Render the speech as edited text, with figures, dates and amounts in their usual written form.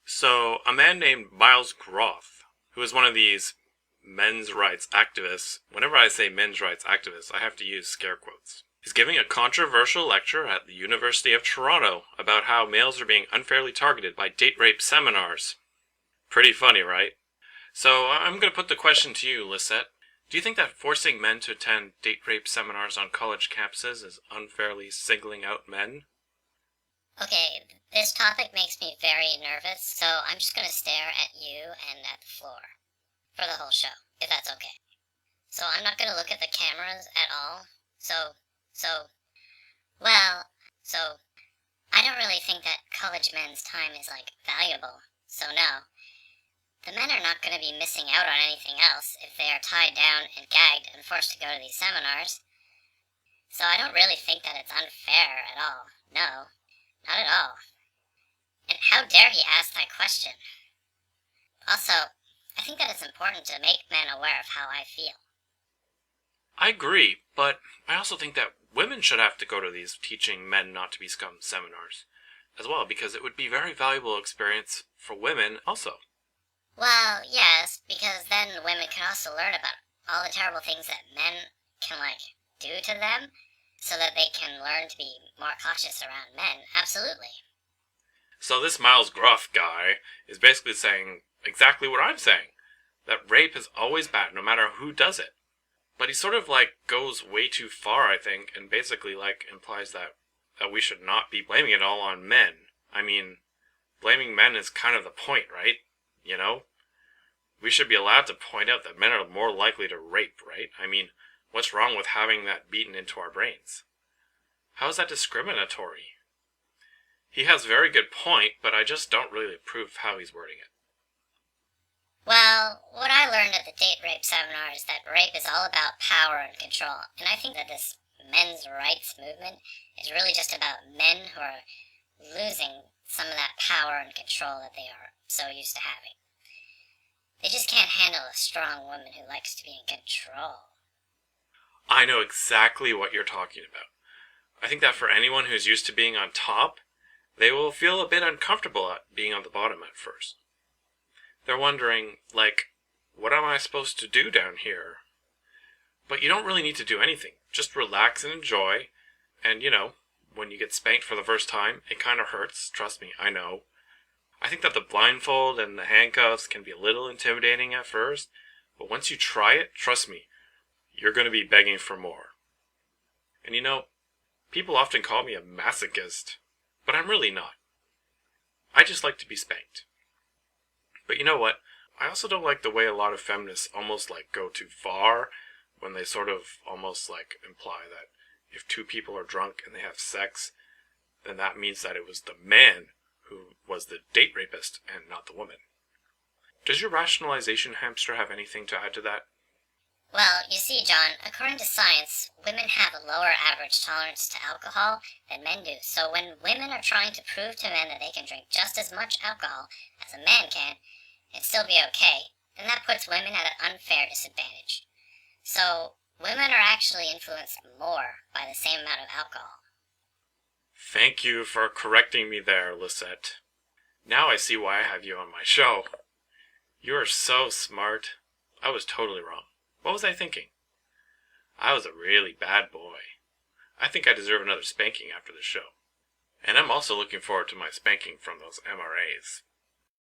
So, a man named Miles Groth, who is one of these men's rights activists, whenever I say men's rights activists, I have to use scare quotes, is giving a controversial lecture at the University of Toronto about how males are being unfairly targeted by date rape seminars. Pretty funny, right? So, I'm going to put the question to you, Lissette. Do you think that forcing men to attend date rape seminars on college campuses is unfairly singling out men? Okay, this topic makes me very nervous, so I'm just gonna stare at you and at the floor for the whole show, if that's okay. So I'm not gonna look at the cameras at all. So, well, so I don't really think that college men's time is valuable. So no, the men are not gonna be missing out on anything else if they are tied down and gagged and forced to go to these seminars. So I don't really think that it's unfair at all. No. Not at all. And how dare he ask that question? Also, I think that it's important to make men aware of how I feel. I agree, but I also think that women should have to go to these teaching men not to be scum seminars as well, because it would be a very valuable experience for women also. Well, yes, because then women can also learn about all the terrible things that men can, do to them, so that they can learn to be more cautious around men. Absolutely. So this Miles Groth guy is basically saying exactly what I'm saying, that rape is always bad no matter who does it. But he sort of goes way too far, I think, and basically implies that we should not be blaming it all on men. I mean, blaming men is kind of the point, right? You know? We should be allowed to point out that men are more likely to rape, right? I mean, what's wrong with having that beaten into our brains? How is that discriminatory? He has a very good point, but I just don't really approve of how he's wording it. Well, what I learned at the date rape seminar is that rape is all about power and control, and I think that this men's rights movement is really just about men who are losing some of that power and control that they are so used to having. They just can't handle a strong woman who likes to be in control. I know exactly what you're talking about. I think that for anyone who's used to being on top, they will feel a bit uncomfortable at being on the bottom at first. They're wondering, what am I supposed to do down here? But you don't really need to do anything. Just relax and enjoy. And, when you get spanked for the first time, it kind of hurts. Trust me, I know. I think that the blindfold and the handcuffs can be a little intimidating at first. But once you try it, trust me, you're going to be begging for more. And people often call me a masochist, but I'm really not. I just like to be spanked. But you know what? I also don't like the way a lot of feminists almost go too far when they sort of almost imply that if two people are drunk and they have sex, then that means that it was the man who was the date rapist and not the woman. Does your rationalization hamster have anything to add to that? Well, you see, John, according to science, women have a lower average tolerance to alcohol than men do. So when women are trying to prove to men that they can drink just as much alcohol as a man can and still be okay, then that puts women at an unfair disadvantage. So women are actually influenced more by the same amount of alcohol. Thank you for correcting me there, Lissette. Now I see why I have you on my show. You are so smart. I was totally wrong. What was I thinking? I was a really bad boy. I think I deserve another spanking after the show. And I'm also looking forward to my spanking from those MRAs.